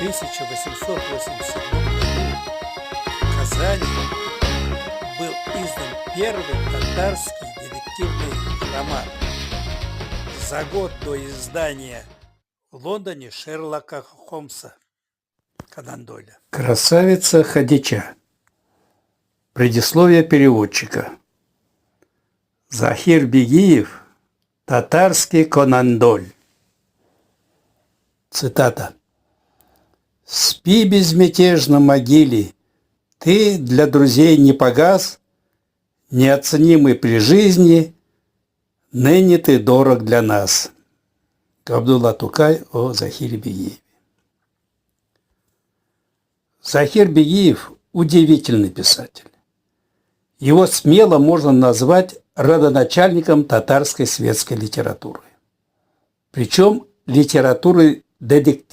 1887 году в Казани был издан первый татарский детективный роман. За год до издания в Лондоне Шерлока Холмса Конан Дойля. Красавица Хадича. Предисловие переводчика. Захир Бигиев. Татарский Конан Дойль. Цитата. «Спи безмятежно, могиле, ты для друзей не погас, неоценимый при жизни, ныне ты дорог для нас». Габдулла Тукай о Захире Бигиеве. Захир Бигиев – удивительный писатель. Его смело можно назвать родоначальником татарской светской литературы. Причем литературы детективной.